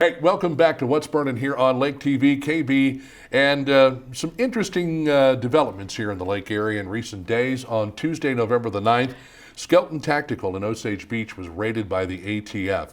Hey, welcome back to What's Burnin' here on Lake TV, KB, and some interesting developments here in the lake area in recent days. On Tuesday, November the 9th, Skelton Tactical in Osage Beach was raided by the ATF.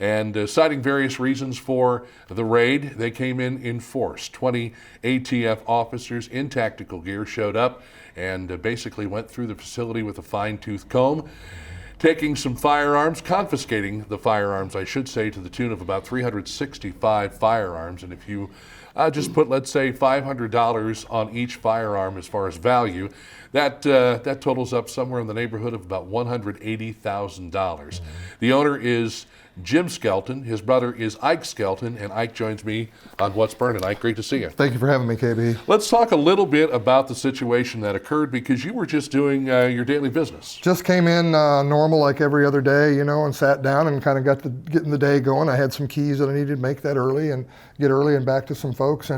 And citing various reasons for the raid, they came in force. 20 ATF officers in tactical gear showed up and basically went through the facility with a fine-tooth comb, taking some firearms, confiscating the firearms, I should say, to the tune of about 365 firearms. And if you just put, let's say, $500 on each firearm as far as value, that totals up somewhere in the neighborhood of about $180,000. The owner is Jim Skelton. His brother is Ike Skelton, and Ike joins me on What's Burnin'. Ike, great to see you. Thank you for having me, KB. Let's talk a little bit about the situation that occurred, because you were just doing your daily business. Just came in normal like every other day, and sat down and kind of got getting the day going. I had some keys that I needed to make that early and get early and back to some folks.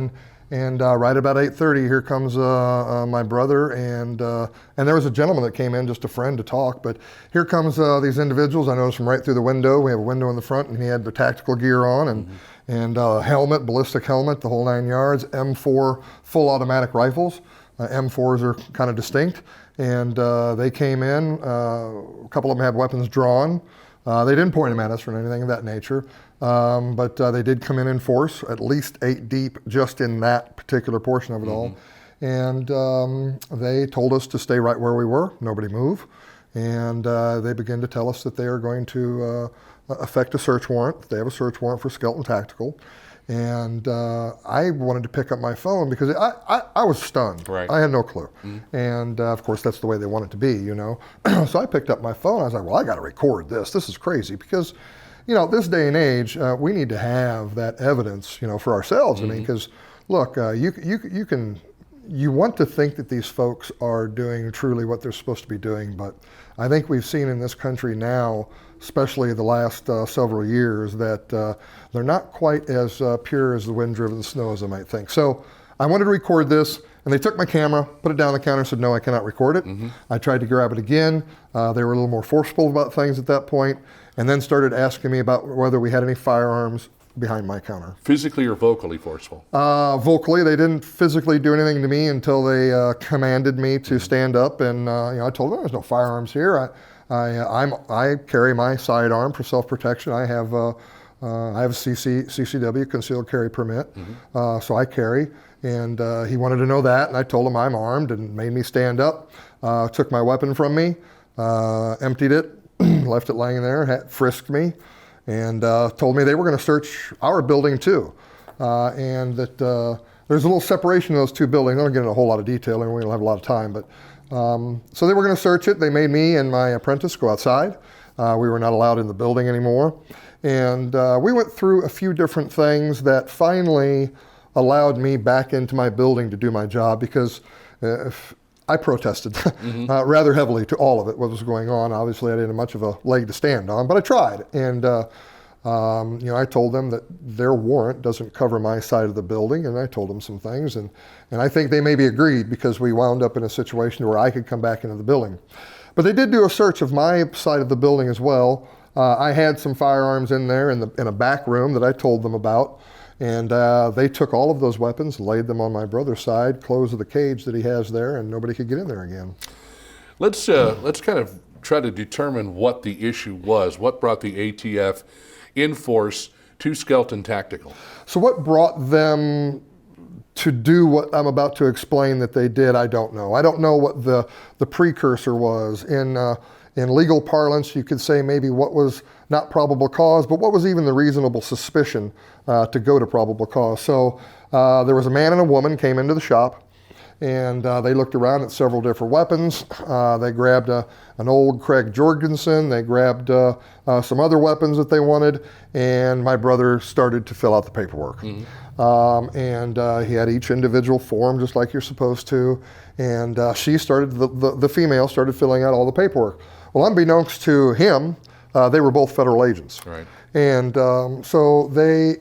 And right about 8:30, here comes my brother, and there was a gentleman that came in, just a friend, to talk. But here comes these individuals. I noticed from right through the window. We have a window in the front, and he had the tactical gear on, and helmet, ballistic helmet, the whole 9 yards. M4 full automatic rifles. M4s are kind of distinct, and they came in. A couple of them had weapons drawn. They didn't point them at us or anything of that nature. But they did come in force, at least 8 deep, just in that particular portion of it all. And they told us to stay right where we were, nobody move. And they began to tell us that they are going to effect a search warrant. They have a search warrant for Skelton Tactical. And I wanted to pick up my phone because I was stunned. Right. I had no clue. And of course, that's the way they want it to be, So I picked up my phone. I was like, well, I got to record this. This is crazy because, this day and age, we need to have that evidence, for ourselves. I mean, because look, you want to think that these folks are doing truly what they're supposed to be doing, but I think we've seen in this country now, especially the last several years, that they're not quite as pure as the wind-driven snow as I might think. So I wanted to record this, and they took my camera, put it down on the counter, and said, no, I cannot record it. I tried to grab it again. They were a little more forceful about things at that point, and then started asking me about whether we had any firearms behind my counter. Physically or vocally forceful? Vocally. They didn't physically do anything to me until they commanded me to stand up, and I told them there's no firearms here. I carry my sidearm for self-protection. I have a CCW, concealed carry permit, so I carry. And he wanted to know that, and I told him I'm armed, and made me stand up. Took my weapon from me, emptied it, left it laying there, frisked me, and told me they were going to search our building too, and that there's a little separation of those two buildings. I don't get into a whole lot of detail, and we don't have a lot of time, but so they were going to search it. They made me and my apprentice go outside. We were not allowed in the building anymore, and we went through a few different things that finally allowed me back into my building to do my job, because I protested rather heavily to all of it, what was going on. Obviously, I didn't have much of a leg to stand on, but I tried. And I told them that their warrant doesn't cover my side of the building, and I told them some things. And I think they maybe agreed, because we wound up in a situation where I could come back into the building. But they did do a search of my side of the building as well. I had some firearms in there in a back room that I told them about. And they took all of those weapons, laid them on my brother's side, closed the cage that he has there, and nobody could get in there again. Let's kind of try to determine what the issue was. What brought the ATF in force to Skelton Tactical? So what brought them to do what I'm about to explain that they did, I don't know. I don't know what the precursor was. In legal parlance, you could say maybe what was not probable cause, but what was even the reasonable suspicion to go to probable cause. So there was a man and a woman came into the shop, and they looked around at several different weapons. They grabbed an old Craig Jorgensen. They grabbed some other weapons that they wanted, and my brother started to fill out the paperwork. And he had each individual form just like you're supposed to, and she started, the female started filling out all the paperwork. Well, unbeknownst to him, they were both federal agents. Right. And so the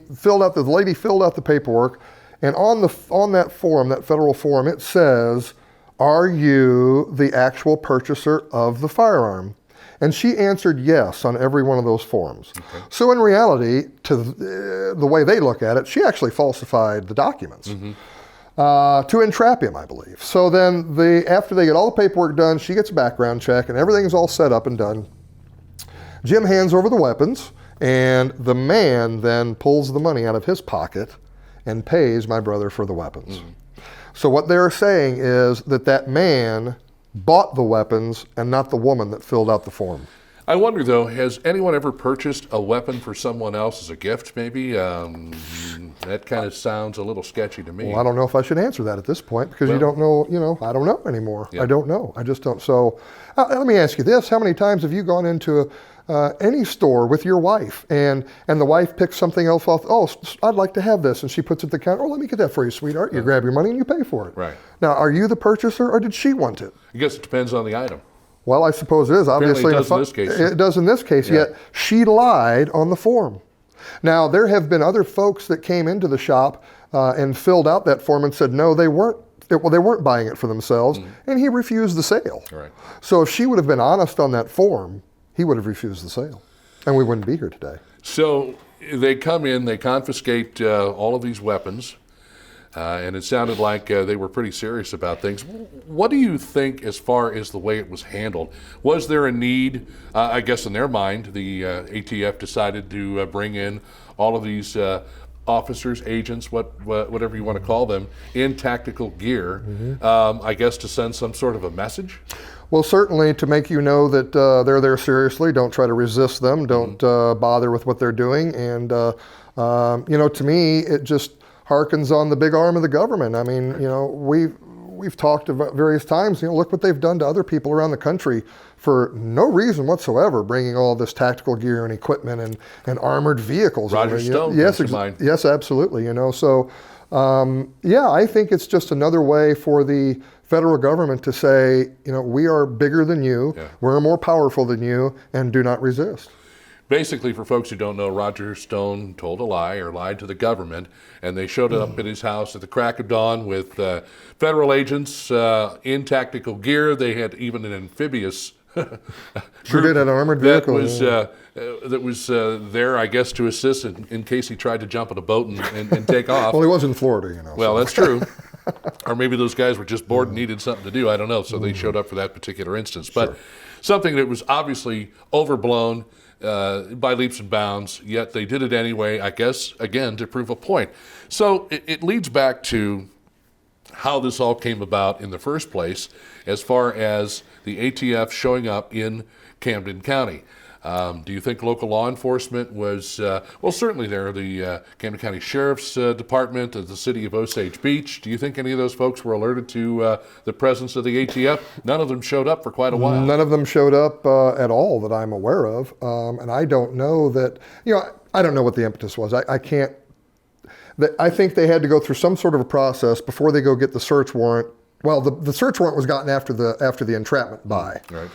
lady filled out the paperwork, and on that form, that federal form, it says, are you the actual purchaser of the firearm? And she answered yes on every one of those forms. Okay. So in reality, to the way they look at it, she actually falsified the documents to entrap him, I believe. So then after they get all the paperwork done, she gets a background check and everything's all set up and done. Jim hands over the weapons, and the man then pulls the money out of his pocket and pays my brother for the weapons. So what they're saying is that man bought the weapons and not the woman that filled out the form. I wonder, though, has anyone ever purchased a weapon for someone else as a gift, maybe? That kind of sounds a little sketchy to me. Well, I don't know if I should answer that at this point because you don't know, I don't know anymore. Yeah. I don't know. I just don't. So let me ask you this. How many times have you gone into any store with your wife and the wife picks something else off? Oh, I'd like to have this. And she puts it at the counter. Oh, let me get that for you, sweetheart. You grab your money and you pay for it. Right. Now, are you the purchaser or did she want it? I guess it depends on the item. Well, I suppose it is. Obviously, it does in this case. It does in this case, yet she lied on the form. Now, there have been other folks that came into the shop and filled out that form and said, no, they weren't. They weren't buying it for themselves, and he refused the sale. Right. So if she would have been honest on that form, he would have refused the sale, and we wouldn't be here today. So they come in, they confiscate all of these weapons, and it sounded like they were pretty serious about things. What do you think as far as the way it was handled? Was there a need, I guess in their mind, the ATF decided to bring in all of these officers, agents, whatever you want to call them, in tactical gear, I guess to send some sort of a message? Well, certainly to make you know that they're there seriously. Don't try to resist them. Don't bother with what they're doing. And, to me, it just harkens on the big arm of the government. I mean, we've talked about various times, look what they've done to other people around the country for no reason whatsoever, bringing all this tactical gear and equipment and armored vehicles. Roger Stone, yes, absolutely. So, I think it's just another way for the federal government to say, we are bigger than you, we're more powerful than you, and do not resist. Basically, for folks who don't know, Roger Stone told a lie or lied to the government, and they showed up at his house at the crack of dawn with federal agents in tactical gear. They had even an amphibious sure did, an armored vehicle that was there, I guess, to assist in case he tried to jump in a boat and take off. Well, he was in Florida, Well, so. That's true. Or maybe those guys were just bored and needed something to do. I don't know. So they showed up for that particular instance. But something that was obviously overblown by leaps and bounds, yet they did it anyway, I guess, again, to prove a point. So it leads back to how this all came about in the first place as far as the ATF showing up in Camden County. Do you think local law enforcement was, certainly there, the Camden County Sheriff's Department, the city of Osage Beach. Do you think any of those folks were alerted to the presence of the ATF? None of them showed up for quite a while. None of them showed up at all that I'm aware of. And I don't know that, I don't know what the impetus was. I can't, I think they had to go through some sort of a process before they go get the search warrant. Well, the search warrant was gotten after the entrapment buy. Right.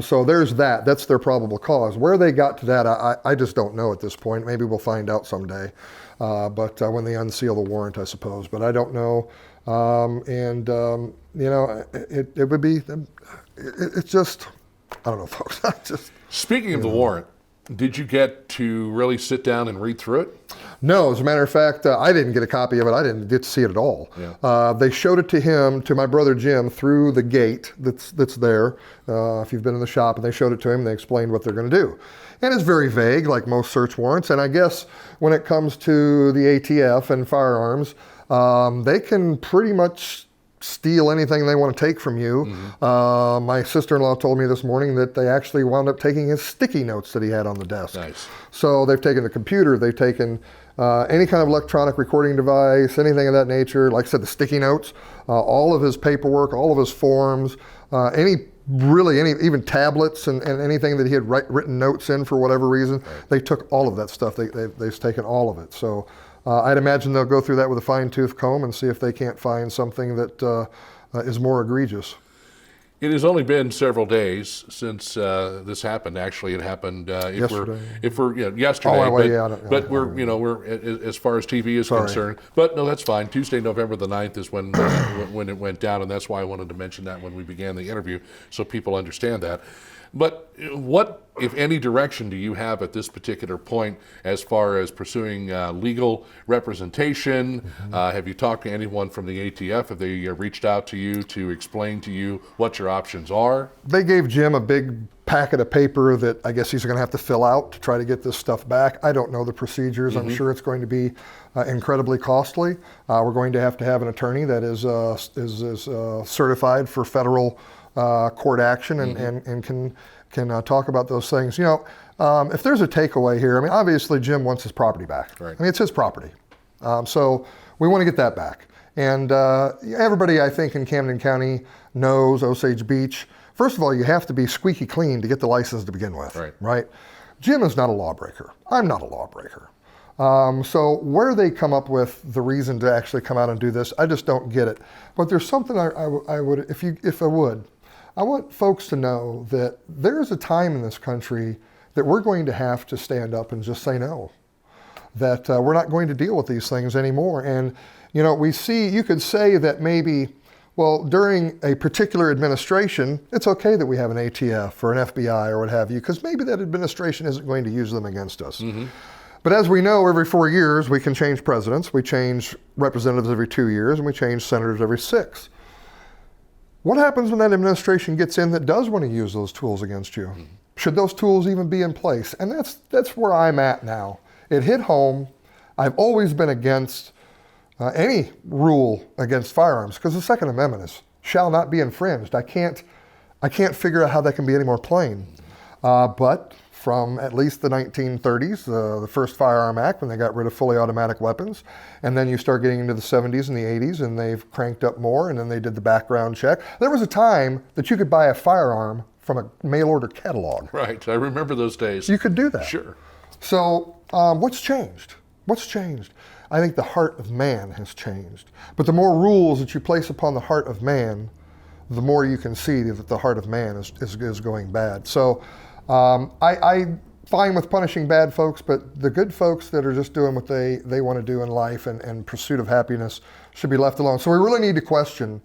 So there's that. That's their probable cause. Where they got to that, I just don't know at this point. Maybe we'll find out someday. But when they unseal the warrant, I suppose. But I don't know. It would be. It's just. I don't know, folks. Speaking of the warrant, did you get to really sit down and read through it? No, as a matter of fact, I didn't get a copy of it. I didn't get to see it at all. Yeah. They showed it to my brother Jim through the gate that's there. If you've been in the shop, and they showed it to him, they explained what they're going to do. And it's very vague, like most search warrants. And I guess when it comes to the ATF and firearms, they can pretty much steal anything they want to take from you. My sister-in-law told me this morning that they actually wound up taking his sticky notes that he had on the desk. Nice. So they've taken the computer, they've taken any kind of electronic recording device, anything of that nature. Like I said, the sticky notes, all of his paperwork, all of his forms, even tablets and anything that he had written notes in for whatever reason. Right. They took all of that stuff. They've taken all of it. So I'd imagine they'll go through that with a fine-tooth comb and see if they can't find something that is more egregious. It has only been several days since this happened. Actually, it happened yesterday. Yesterday. But we're as far as TV is concerned. But no, that's fine. Tuesday, November the 9th is when it went down, and that's why I wanted to mention that when we began the interview, so people understand that. But what, if any, direction do you have at this particular point as far as pursuing legal representation? Have you talked to anyone from the ATF? Have they reached out to you to explain to you what your options are? They gave Jim a big packet of paper that I guess he's going to have to fill out to try to get this stuff back. I don't know the procedures. I'm sure it's going to be incredibly costly. We're going to have an attorney that is certified for federal court action and can talk about those things. You know, if there's a takeaway here, I mean, obviously Jim wants his property back. Right. I mean, it's his property. So we want to get that back. And everybody, I think, in Camden County knows Osage Beach. First of all, you have to be squeaky clean to get the license to begin with, right? Jim is not a lawbreaker. I'm not a lawbreaker. So where they come up with the reason to actually come out and do this, I just don't get it. But there's something I would, I want folks to know that there is a time in this country that we're going to have to stand up and just say no. That we're not going to deal with these things anymore. And, you know, you could say that maybe, well, during a particular administration, it's okay that we have an ATF or an FBI or what have you, because maybe that administration isn't going to use them against us. But as we know, every 4 years, we can change presidents, we change representatives every 2 years, and we change senators every 6. What happens when that administration gets in that does want to use those tools against you? Should those tools even be in place? And that's where I'm at now. It hit home. I've always been against any rule against firearms because the Second Amendment shall not be infringed. I can't figure out how that can be any more plain. But from at least the 1930s, the first Firearm Act, when they got rid of fully automatic weapons, and then you start getting into the 70s and the 80s, and they've cranked up more, and then they did the background check. There was a time that you could buy a firearm from a mail order catalog. Right, I remember those days. You could do that. Sure. So what's changed? What's changed? I think the heart of man has changed. But the more rules that you place upon the heart of man, the more you can see that the heart of man is going bad. So I fine with punishing bad folks, but the good folks that are just doing what they want to do in life and pursuit of happiness should be left alone. So we really need to question,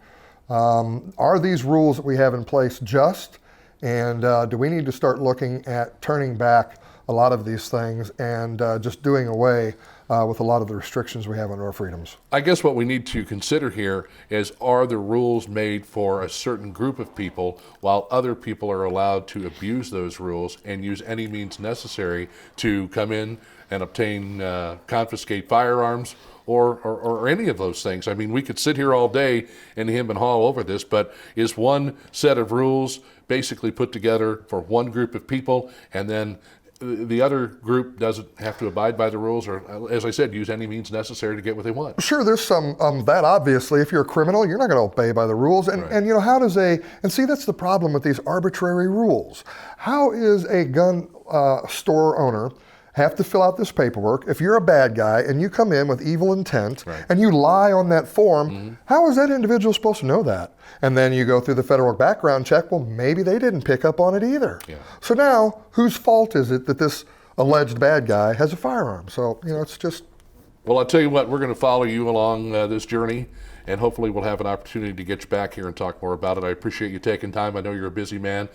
are these rules that we have in place just? And do we need to start looking at turning back a lot of these things and just doing away with a lot of the restrictions we have on our freedoms? I guess what we need to consider here is, are the rules made for a certain group of people while other people are allowed to abuse those rules and use any means necessary to come in and obtain, confiscate firearms or any of those things? I mean, we could sit here all day and hem and haw over this, but is one set of rules basically put together for one group of people, and then the other group doesn't have to abide by the rules, or, as I said, use any means necessary to get what they want? Sure, there's some that obviously. If you're a criminal, you're not going to obey by the rules. And you know, how does and see, that's the problem with these arbitrary rules. How is a gun store owner have to fill out this paperwork? If you're a bad guy and you come in with evil intent and you lie on that form, how is that individual supposed to know that? And then you go through the federal background check, well, maybe they didn't pick up on it either. So now, whose fault is it that this alleged bad guy has a firearm? So, you know, it's just... Well, I'll tell you what, we're going to follow you along this journey, and hopefully we'll have an opportunity to get you back here and talk more about it. I appreciate you taking time. I know you're a busy man.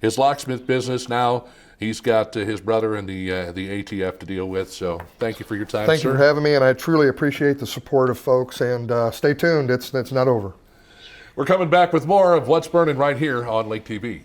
His locksmith business now, he's got his brother and the ATF to deal with, so thank you for your time, Thank sir. you for having me, and I truly appreciate the support of folks, and stay tuned. It's not over. We're coming back with more of What's Burning right here on Lake TV.